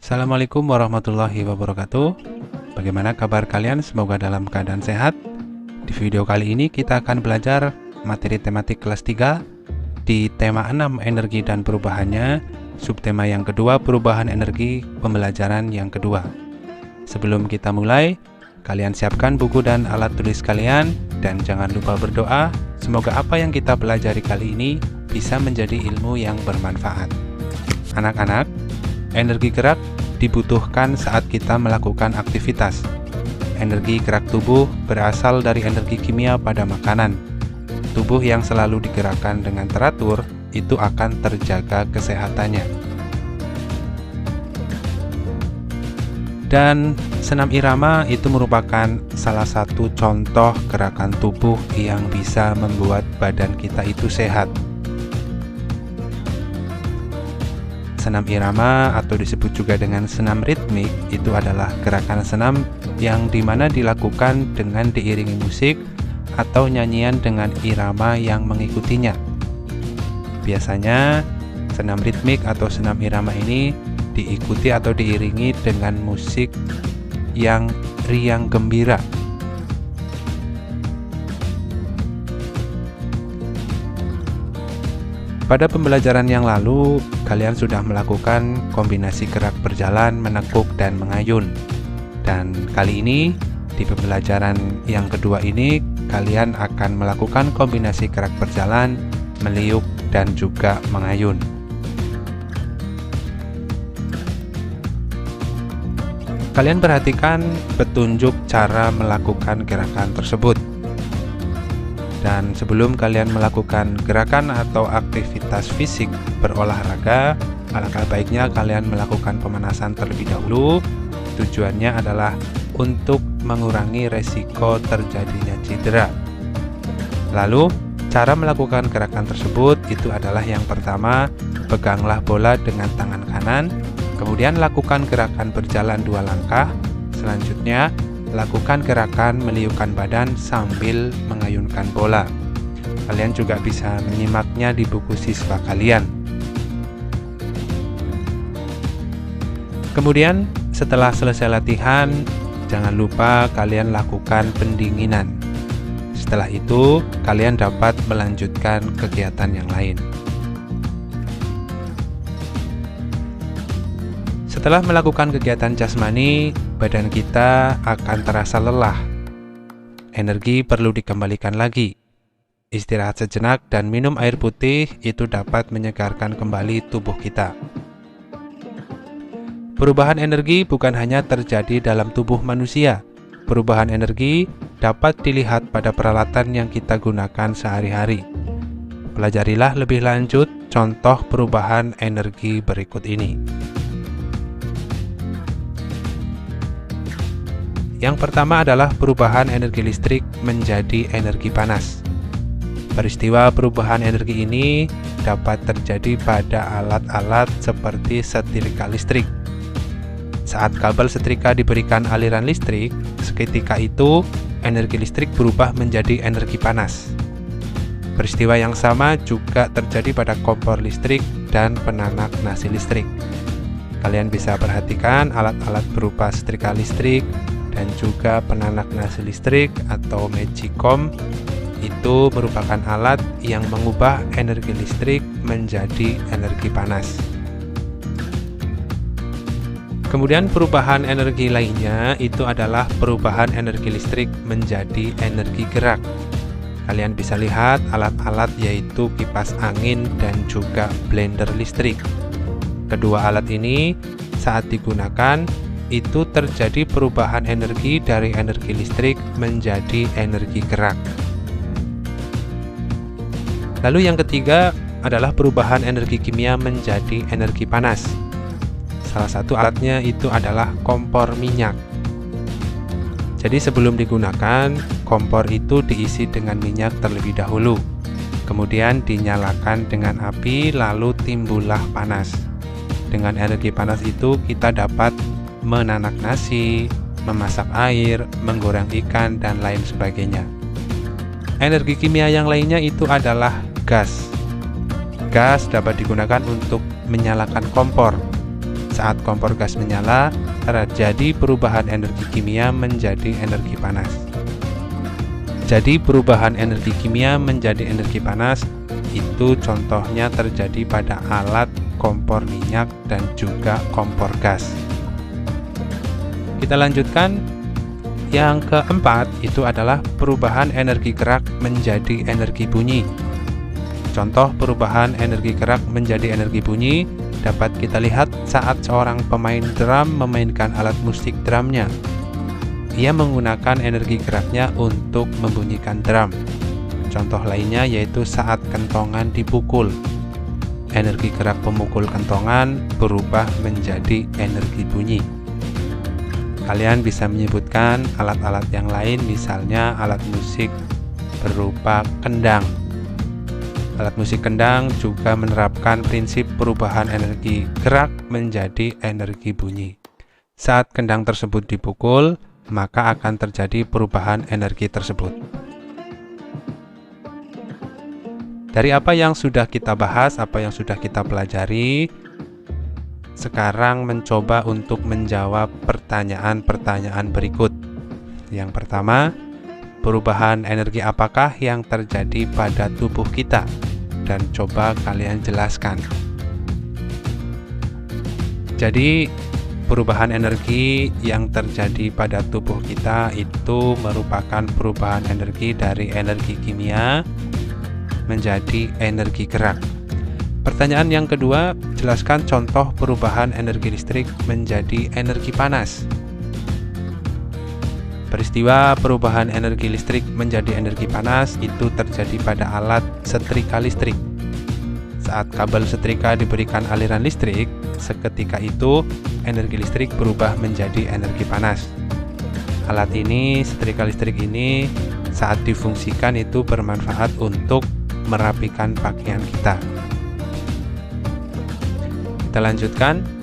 Assalamualaikum warahmatullahi wabarakatuh. Bagaimana kabar kalian? Semoga dalam keadaan sehat. Di video kali ini kita akan belajar materi tematik kelas 3 di tema 6 energi dan perubahannya, subtema yang kedua perubahan energi, pembelajaran yang kedua. Sebelum kita mulai, kalian siapkan buku dan alat tulis kalian dan jangan lupa berdoa. Semoga apa yang kita pelajari kali ini bisa menjadi ilmu yang bermanfaat. Anak-anak, energi gerak dibutuhkan saat kita melakukan aktivitas. Energi gerak tubuh berasal dari energi kimia pada makanan. Tubuh yang selalu digerakkan dengan teratur itu akan terjaga kesehatannya. Dan senam irama itu merupakan salah satu contoh gerakan tubuh yang bisa membuat badan kita itu sehat. Senam irama atau disebut juga dengan senam ritmik itu adalah gerakan senam yang dimana dilakukan dengan diiringi musik atau nyanyian dengan irama yang mengikutinya. Biasanya senam ritmik atau senam irama ini diikuti atau diiringi dengan musik yang riang gembira. Pada pembelajaran yang lalu, kalian sudah melakukan kombinasi gerak berjalan, menekuk, dan mengayun. Dan kali ini, di pembelajaran yang kedua ini, kalian akan melakukan kombinasi gerak berjalan, meliuk, dan juga mengayun. Kalian perhatikan petunjuk cara melakukan gerakan tersebut. Dan sebelum kalian melakukan gerakan atau aktivitas fisik berolahraga, alangkah baiknya kalian melakukan pemanasan terlebih dahulu. Tujuannya adalah untuk mengurangi resiko terjadinya cedera. Lalu, cara melakukan gerakan tersebut itu adalah yang pertama, peganglah bola dengan tangan kanan, kemudian lakukan gerakan berjalan 2 langkah, selanjutnya lakukan gerakan meliukkan badan sambil mengayunkan bola. Kalian juga bisa menyimaknya di buku siswa kalian. Kemudian, setelah selesai latihan, jangan lupa kalian lakukan pendinginan. Setelah itu, kalian dapat melanjutkan kegiatan yang lain. Setelah melakukan kegiatan jasmani, badan kita akan terasa lelah. Energi perlu dikembalikan lagi. Istirahat sejenak dan minum air putih itu dapat menyegarkan kembali tubuh kita. Perubahan energi bukan hanya terjadi dalam tubuh manusia. Perubahan energi dapat dilihat pada peralatan yang kita gunakan sehari-hari. Pelajarilah lebih lanjut contoh perubahan energi berikut ini. Yang pertama adalah perubahan energi listrik menjadi energi panas. Peristiwa perubahan energi ini dapat terjadi pada alat-alat seperti setrika listrik. Saat kabel setrika diberikan aliran listrik, seketika itu energi listrik berubah menjadi energi panas. Peristiwa yang sama juga terjadi pada kompor listrik dan penanak nasi listrik. Kalian bisa perhatikan alat-alat berupa setrika listrik dan juga penanak nasi listrik atau magicom itu merupakan alat yang mengubah energi listrik menjadi energi panas. Kemudian perubahan energi lainnya itu adalah perubahan energi listrik menjadi energi gerak. Kalian bisa lihat alat-alat yaitu kipas angin dan juga blender listrik. Kedua alat ini saat digunakan itu terjadi perubahan energi dari energi listrik menjadi energi gerak. Lalu yang ketiga adalah perubahan energi kimia menjadi energi panas. Salah satu alatnya itu adalah kompor minyak. Jadi sebelum digunakan, kompor itu diisi dengan minyak terlebih dahulu. Kemudian dinyalakan dengan api lalu timbullah panas. Dengan energi panas itu kita dapat menanak nasi, memasak air, menggoreng ikan, dan lain sebagainya. Energi kimia yang lainnya itu adalah gas. Gas dapat digunakan untuk menyalakan kompor. Saat kompor gas menyala, terjadi perubahan energi kimia menjadi energi panas. Jadi perubahan energi kimia menjadi energi panas itu contohnya terjadi pada alat kompor minyak dan juga kompor gas. Kita lanjutkan. Yang keempat itu adalah perubahan energi gerak menjadi energi bunyi. Contoh perubahan energi gerak menjadi energi bunyi dapat kita lihat saat seorang pemain drum memainkan alat musik drumnya. Ia menggunakan energi geraknya untuk membunyikan drum. Contoh lainnya yaitu saat kentongan dipukul. Energi gerak pemukul kentongan berubah menjadi energi bunyi. Kalian bisa menyebutkan alat-alat yang lain, misalnya alat musik berupa kendang. Alat musik kendang juga menerapkan prinsip perubahan energi gerak menjadi energi bunyi. Saat kendang tersebut dipukul, maka akan terjadi perubahan energi tersebut. Dari apa yang sudah kita bahas, apa yang sudah kita pelajari, sekarang mencoba untuk menjawab pertanyaan-pertanyaan berikut. Yang pertama, perubahan energi apakah yang terjadi pada tubuh kita? Dan coba kalian jelaskan. Jadi, perubahan energi yang terjadi pada tubuh kita itu merupakan perubahan energi dari energi kimia menjadi energi gerak. Pertanyaan yang kedua, jelaskan contoh perubahan energi listrik menjadi energi panas. Peristiwa perubahan energi listrik menjadi energi panas itu terjadi pada alat setrika listrik. Saat kabel setrika diberikan aliran listrik, seketika itu energi listrik berubah menjadi energi panas. Alat ini, setrika listrik ini, saat difungsikan itu bermanfaat untuk merapikan pakaian kita. Kita lanjutkan.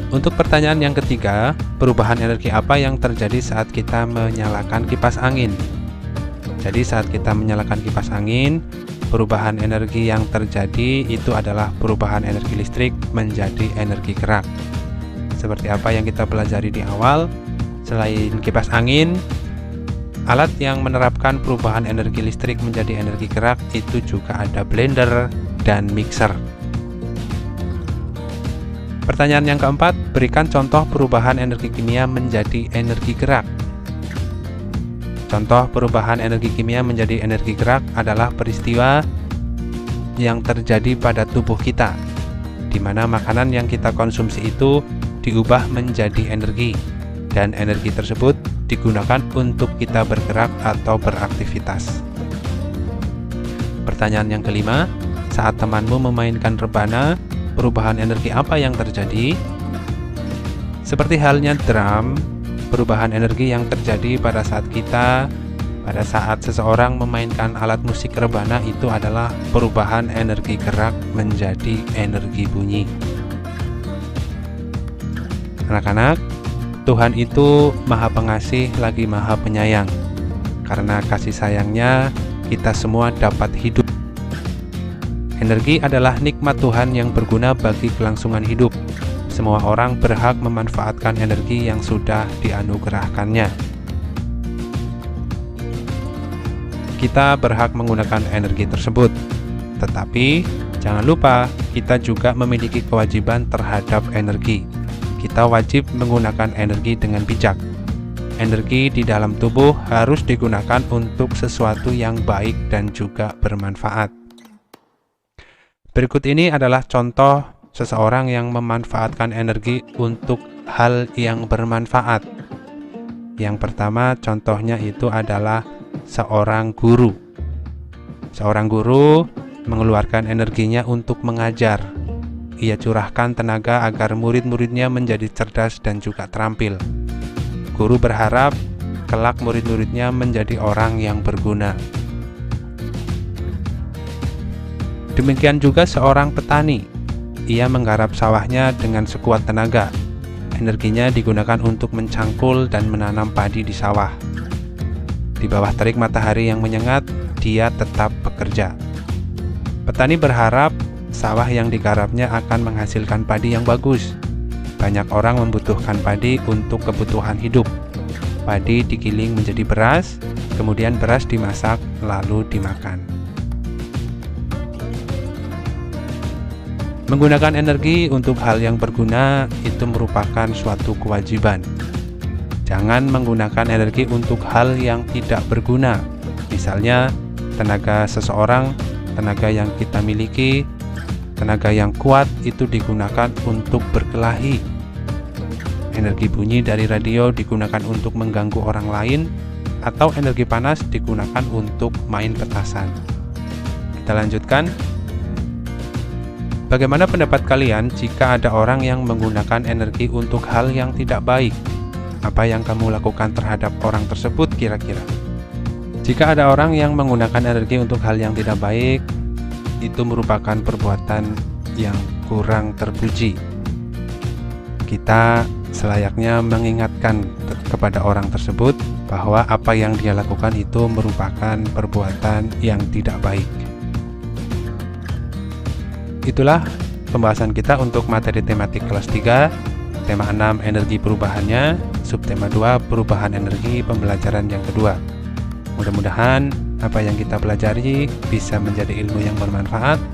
Untuk pertanyaan yang ketiga, perubahan energi apa yang terjadi saat kita menyalakan kipas angin? Jadi saat kita menyalakan kipas angin, perubahan energi yang terjadi itu adalah perubahan energi listrik menjadi energi gerak. Seperti apa yang kita pelajari di awal, selain kipas angin, alat yang menerapkan perubahan energi listrik menjadi energi gerak itu juga ada blender dan mixer. Pertanyaan yang keempat, berikan contoh perubahan energi kimia menjadi energi gerak. Contoh perubahan energi kimia menjadi energi gerak adalah peristiwa yang terjadi pada tubuh kita, di mana makanan yang kita konsumsi itu diubah menjadi energi, dan energi tersebut digunakan untuk kita bergerak atau beraktivitas. Pertanyaan yang kelima, saat temanmu memainkan rebana, perubahan energi apa yang terjadi? Seperti halnya drum, perubahan energi yang terjadi pada saat seseorang memainkan alat musik rebana itu adalah perubahan energi gerak menjadi energi bunyi. Anak-anak, Tuhan itu Maha Pengasih lagi Maha Penyayang. Karena kasih sayangnya, kita semua dapat hidup. Energi adalah nikmat Tuhan yang berguna bagi kelangsungan hidup. Semua orang berhak memanfaatkan energi yang sudah dianugerahkannya. Kita berhak menggunakan energi tersebut. Tetapi, jangan lupa, kita juga memiliki kewajiban terhadap energi. Kita wajib menggunakan energi dengan bijak. Energi di dalam tubuh harus digunakan untuk sesuatu yang baik dan juga bermanfaat. Berikut ini adalah contoh seseorang yang memanfaatkan energi untuk hal yang bermanfaat. Yang pertama, contohnya itu adalah seorang guru. Seorang guru mengeluarkan energinya untuk mengajar. Ia curahkan tenaga agar murid-muridnya menjadi cerdas dan juga terampil. Guru berharap kelak murid-muridnya menjadi orang yang berguna. Demikian juga seorang petani. Ia menggarap sawahnya dengan sekuat tenaga. Energinya digunakan untuk mencangkul dan menanam padi di sawah. Di bawah terik matahari yang menyengat, dia tetap bekerja. Petani berharap sawah yang digarapnya akan menghasilkan padi yang bagus. Banyak orang membutuhkan padi untuk kebutuhan hidup. Padi digiling menjadi beras, kemudian beras dimasak lalu dimakan. Menggunakan energi untuk hal yang berguna itu merupakan suatu kewajiban. Jangan menggunakan energi untuk hal yang tidak berguna. Misalnya, tenaga seseorang, tenaga yang kita miliki, tenaga yang kuat itu digunakan untuk berkelahi. Energi bunyi dari radio digunakan untuk mengganggu orang lain, atau energi panas digunakan untuk main petasan. Kita lanjutkan. Bagaimana pendapat kalian jika ada orang yang menggunakan energi untuk hal yang tidak baik? Apa yang kamu lakukan terhadap orang tersebut kira-kira? Jika ada orang yang menggunakan energi untuk hal yang tidak baik, itu merupakan perbuatan yang kurang terpuji. Kita selayaknya mengingatkan kepada orang tersebut bahwa apa yang dia lakukan itu merupakan perbuatan yang tidak baik. Itulah pembahasan kita untuk materi tematik kelas 3, tema 6 energi perubahannya, subtema 2 perubahan energi pembelajaran yang kedua. Mudah-mudahan apa yang kita pelajari bisa menjadi ilmu yang bermanfaat